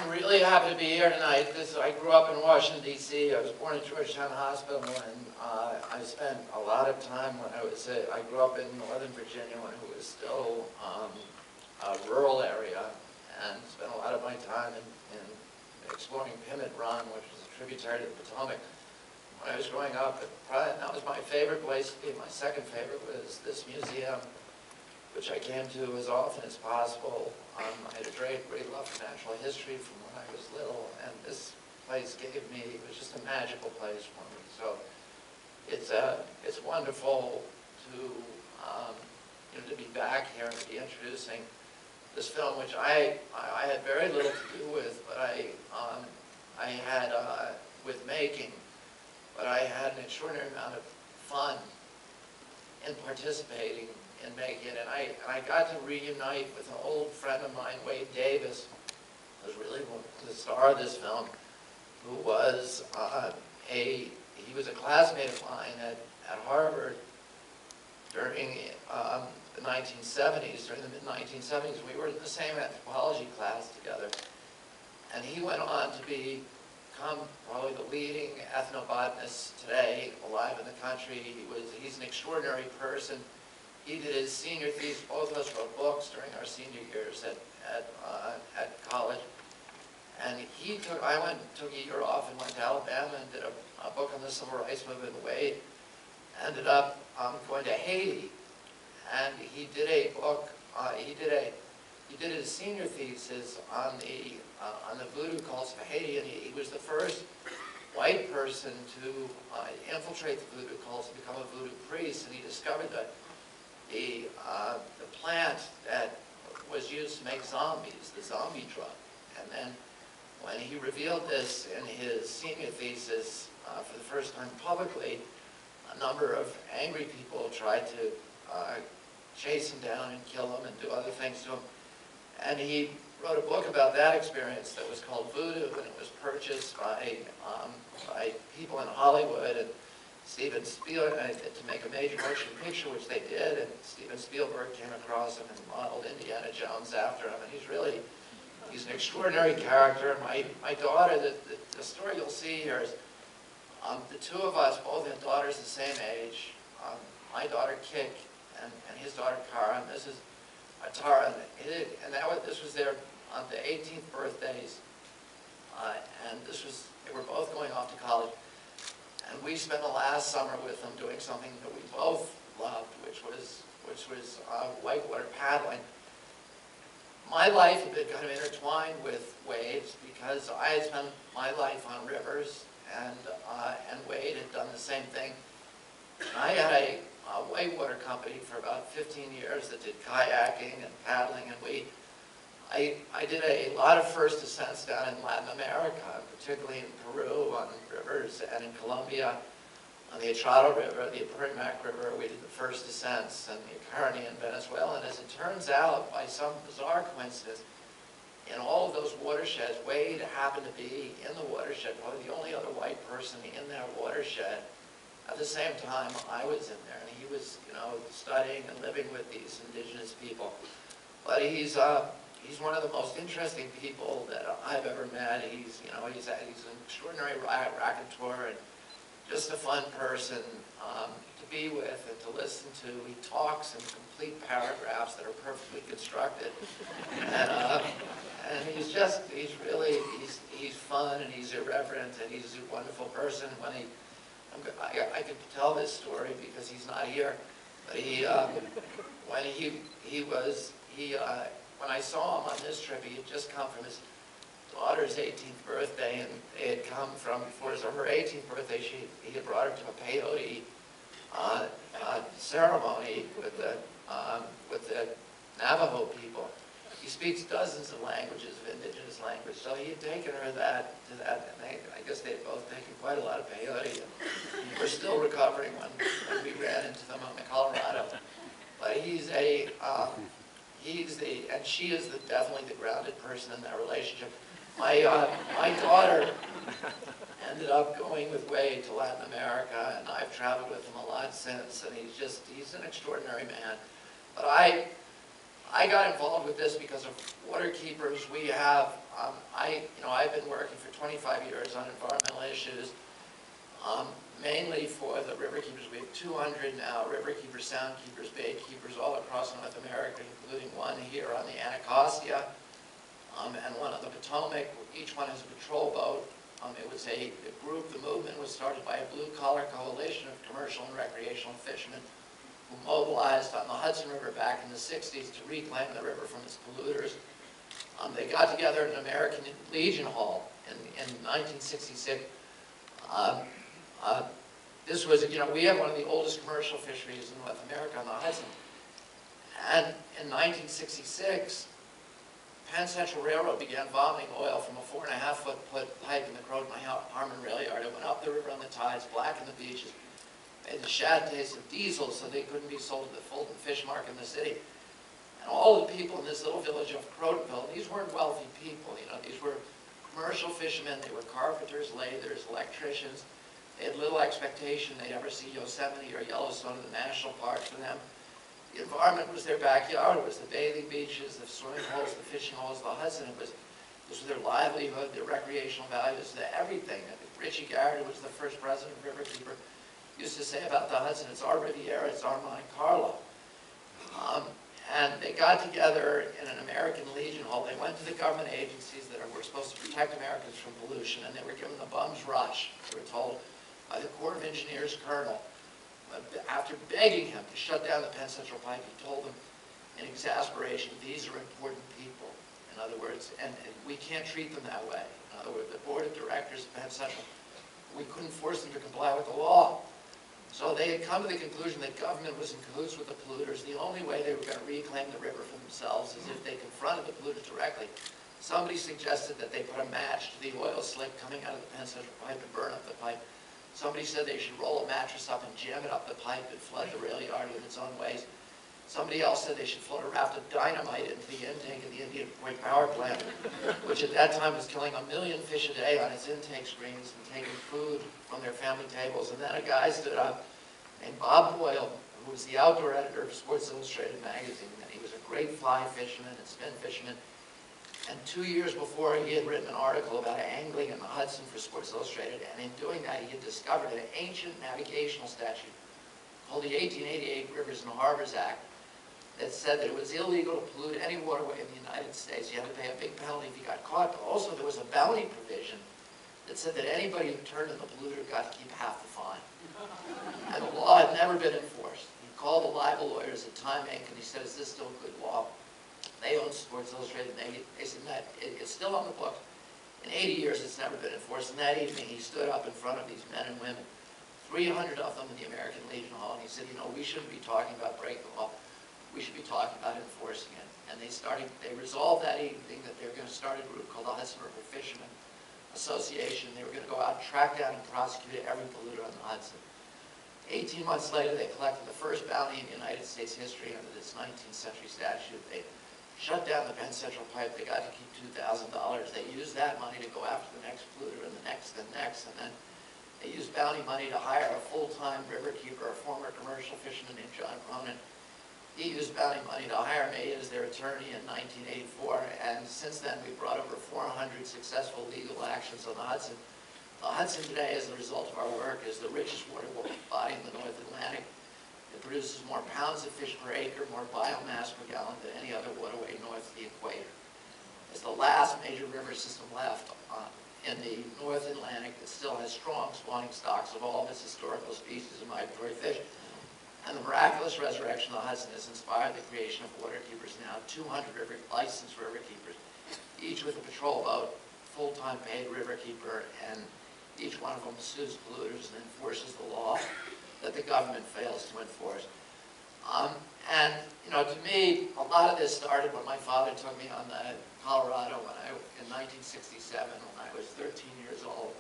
I'm really happy to be here tonight. I grew up in Washington, D.C. I was born in Georgetown Hospital, and I spent a lot of time when I grew up in Northern Virginia when it was still a rural area, and spent a lot of my time in exploring Pimmet Run, which is a tributary to the Potomac. When I was growing up, that was my favorite place to be. My second favorite was this museum, which I came to as often as possible. I had a great love for natural history from when I was little, and this place it was just a magical place for me. So it's wonderful to be back here and to be introducing this film, which I had very little to do with, but I had with making, but I had an extraordinary amount of fun in participating in making it, and I got to reunite with an old friend of mine, Wade Davis, who was really the star of this film, who was he was a classmate of mine at Harvard during the 1970s, during the mid-1970s. We were in the same anthropology class together, and he went on to become probably the leading ethnobotanist today alive in the country. He's an extraordinary person. He did his senior thesis. Both of us wrote books during our senior years at college. And I took a year off and went to Alabama and did a book on the civil rights movement. Wade ended up going to Haiti, and he did a book. He did his senior thesis on the voodoo cults of Haiti, and he was the first white person to infiltrate the voodoo cults and become a voodoo priest. And he discovered that the plant that was used to make zombies, the zombie drug. And then when he revealed this in his senior thesis for the first time publicly, a number of angry people tried to chase him down and kill him and do other things to him. And he wrote a book about that experience that was called Voodoo, and it was purchased by people in Hollywood and Steven Spielberg to make a major motion picture, which they did, and Steven Spielberg came across him and modeled Indiana Jones after him, and he's an extraordinary character. My daughter, the story you'll see here is the two of us both had daughters the same age. My daughter Kik and his daughter Cara, and this is Tara, and this was their on the 18th birthdays, and they were both going off to college. And we spent the last summer with them doing something that we both loved, which was whitewater paddling. My life had been kind of intertwined with Wade's because I had spent my life on rivers, and Wade had done the same thing. And I had a whitewater company for about 15 years that did kayaking and paddling, and I did a lot of first ascents down in Latin America, particularly in Peru on rivers, and in Colombia on the Atrado River, the Apurimac River. We did the first ascents, and the Acarni in Venezuela. And as it turns out, by some bizarre coincidence, in all of those watersheds, Wade happened to be in the watershed, probably the only other white person in that watershed. At the same time, I was in there, and he was, studying and living with these indigenous people. But he's one of the most interesting people that I've ever met. He's an extraordinary raconteur and just a fun person to be with and to listen to. He talks in complete paragraphs that are perfectly constructed, and he's fun and he's irreverent and he's a wonderful person. I could tell this story because he's not here, but when I saw him on this trip, he had just come from his daughter's 18th birthday, and they had come from, before her 18th birthday, he had brought her to a peyote ceremony with the Navajo people. He speaks dozens of languages, of indigenous language, so he had taken her to that, and I guess they had both taken quite a lot of peyote, and we're still recovering when we ran into them in Colorado. But and she is definitely the grounded person in that relationship. My daughter ended up going with Wade to Latin America, and I've traveled with him a lot since, and he's an extraordinary man. But I got involved with this because of water keepers. We have, I've been working for 25 years on environmental issues, mainly for the river keepers. We have 200 now, river keepers, sound keepers, bay keepers all across North America, including one here on the Anacostia, and one on the Potomac. Each one has a patrol boat. It was a group, the movement was started by a blue-collar coalition of commercial and recreational fishermen who mobilized on the Hudson River back in the 60s to reclaim the river from its polluters. They got together in American Legion Hall in 1966. This was, we have one of the oldest commercial fisheries in North America on the Hudson. And in 1966, Penn Central Railroad began vomiting oil from a 4.5-foot pipe in the Croton Harmon rail yard. It went up the river on the tides, blackened the beaches, made the shad taste of diesel so they couldn't be sold to the Fulton Fish Market in the city. And all the people in this little village of Crotonville, these weren't wealthy people, these were commercial fishermen, they were carpenters, lathers, electricians. They had little expectation they'd ever see Yosemite or Yellowstone or the national parks for them. The environment was their backyard. It was the bathing beaches, the swimming holes, the fishing holes, the Hudson. This was their livelihood, their recreational values, everything. Richie Garrett, who was the first president of Riverkeeper, used to say about the Hudson, it's our Riviera, it's our Monte Carlo. And they got together in an American Legion Hall. They went to the government agencies that were supposed to protect Americans from pollution, and they were given the bum's rush. They were told by the Corps of Engineers colonel, after begging him to shut down the Penn Central Pipe, he told them in exasperation, these are important people. In other words, and we can't treat them that way. In other words, the board of directors of Penn Central, we couldn't force them to comply with the law. So they had come to the conclusion that government was in cahoots with the polluters. The only way they were going to reclaim the river for themselves is if they confronted the polluters directly. Somebody suggested that they put a match to the oil slick coming out of the Penn Central Pipe and burn up the pipe. Somebody said they should roll a mattress up and jam it up the pipe and flood the rail yard in its own ways. Somebody else said they should float a raft of dynamite into the intake of the Indian Point Power Plant, which at that time was killing 1 million fish a day on its intake screens and taking food from their family tables. And then a guy stood up named Bob Boyle, who was the outdoor editor of Sports Illustrated magazine, and he was a great fly fisherman and spin fisherman. And 2 years before, he had written an article about angling in the Hudson for Sports Illustrated, and in doing that, he had discovered an ancient navigational statute called the 1888 Rivers and Harbors Act that said that it was illegal to pollute any waterway in the United States. You had to pay a big penalty if you got caught, but also there was a bounty provision that said that anybody who turned in the polluter got to keep half the fine. And the law had never been enforced. He called the libel lawyers at Time Inc. and he said, is this still good law? They own Sports Illustrated, and they said that it's still on the book. In 80 years, it's never been enforced. And that evening, he stood up in front of these men and women, 300 of them in the American Legion Hall, and he said, we shouldn't be talking about breaking the law. We should be talking about enforcing it. And they resolved that evening that they were going to start a group called the Hudson River Fishermen Association. They were going to go out and track down and prosecute every polluter on the Hudson. 18 months later, they collected the first bounty in United States history under this 19th century statute. They shut down the Penn Central Pipe. They got to keep $2,000. They used that money to go after the next polluter and the next and next. And then they used bounty money to hire a full-time river keeper, a former commercial fisherman named John Cronin. He used bounty money to hire me as their attorney in 1984. And since then, we brought over 400 successful legal actions on the Hudson. The Hudson today, as a result of our work, is the richest water body in the North Atlantic. It produces more pounds of fish per acre, more biomass per gallon than any other waterway north of the equator. It's the last major river system left in the North Atlantic that still has strong spawning stocks of all of its historical species of migratory fish. And the miraculous resurrection of the Hudson has inspired the creation of water keepers now, 200 licensed river keepers, each with a patrol boat, full-time paid river keeper, and each one of them sues polluters and enforces the law that the government fails to enforce. And to me, a lot of this started when my father took me on the Colorado in 1967 when I was 13 years old,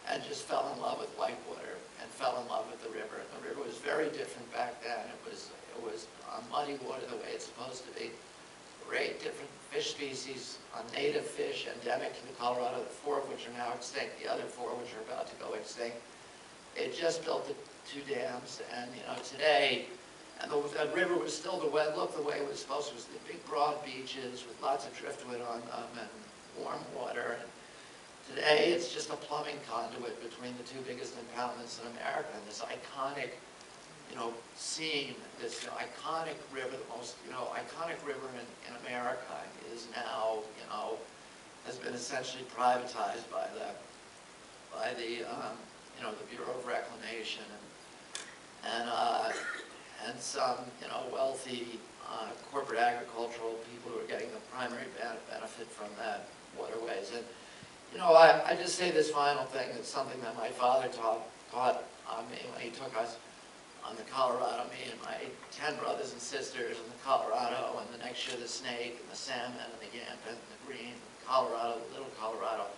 and just fell in love with whitewater and fell in love with the river. And the river was very different back then. It was muddy water the way it's supposed to be. There were 8 different fish species, native fish endemic to the Colorado, 4 of which are now extinct, the other 4 which are about to go extinct. It just built the 2 dams, and today, And the river was still looked the way it was supposed to. It was the big broad beaches with lots of driftwood on them and warm water. And today it's just a plumbing conduit between the two biggest impoundments in America. And this iconic, scene, this iconic river, the most, iconic river in America is now, has been essentially privatized by the Bureau of Reclamation and some, wealthy corporate agricultural people who are getting the primary benefit from that waterways. And, I just say this final thing. It's something that my father taught me when he took us on the Colorado, me and my 10 brothers and sisters in the Colorado, and the next year the Snake and the Salmon and the Yampa and the Green, Colorado, Little Colorado.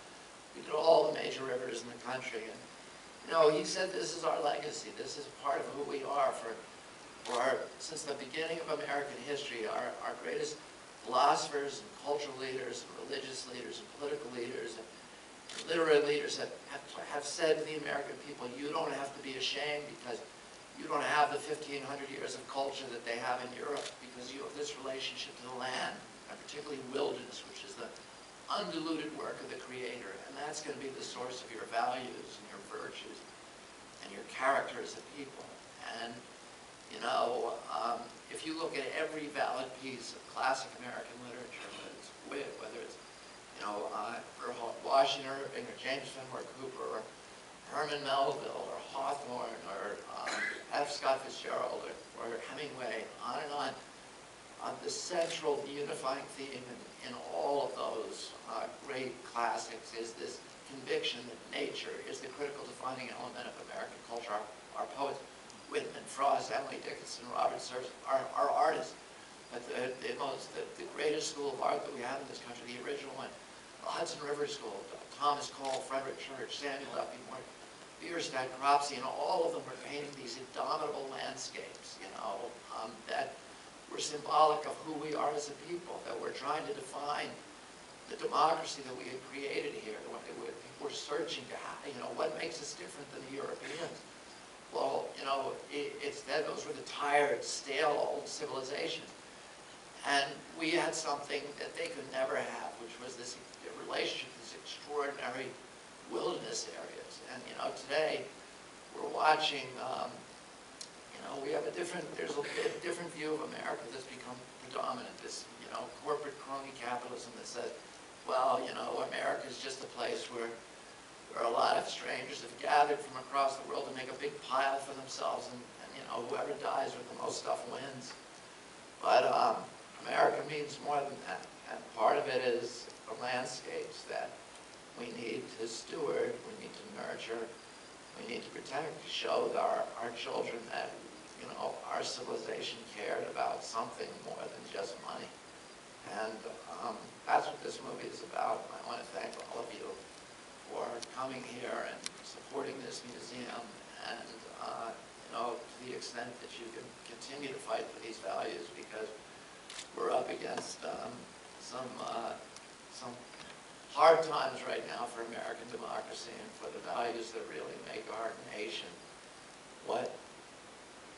We did all the major rivers in the country. And, he said this is our legacy. This is part of who we are since the beginning of American history. Our greatest philosophers and cultural leaders and religious leaders and political leaders and literary leaders have said to the American people, you don't have to be ashamed because you don't have the 1,500 years of culture that they have in Europe, because you have this relationship to the land, and particularly wilderness, which is the undiluted work of the Creator. And that's going to be the source of your values and your virtues and your character as a people. And, if you look at every valid piece of classic American literature, whether it's Washington Irving or James Fenimore Cooper or Herman Melville or Hawthorne or F. Scott Fitzgerald or Hemingway, on and on, the central unifying theme in all of those great classics is this conviction that nature is the critical defining element of American culture. Our poets, Whitman, Frost, Emily Dickinson, Robert Service, are artists. But the greatest school of art that we have in this country, the original one, the Hudson River School, Thomas Cole, Frederick Church, Samuel Duffy Moore, Bierstadt, Cropsey, and all of them were painting these indomitable landscapes, that were symbolic of who we are as a people, that we're trying to define the democracy that we had created here. People were searching to, what makes us different than the Europeans? Well, those were the tired, stale, old civilizations. And we had something that they could never have, which was this relationship, these extraordinary wilderness areas. And, today we're watching, there's a different view of America that's become predominant, this, corporate crony capitalism that says, well, America's just a place where a lot of strangers have gathered from across the world to make a big pile for themselves, and whoever dies with the most stuff wins. But America means more than that, and part of it is the landscapes that we need to steward, we need to nurture, we need to protect, to show our children that, our civilization cared about something more than just money. And that's what this movie is about. I want to thank all of you for coming here and supporting this museum, and to the extent that you can continue to fight for these values, because we're up against some hard times right now for American democracy and for the values that really make our nation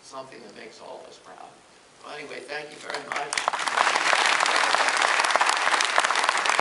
something that makes all of us proud. So anyway, thank you very much.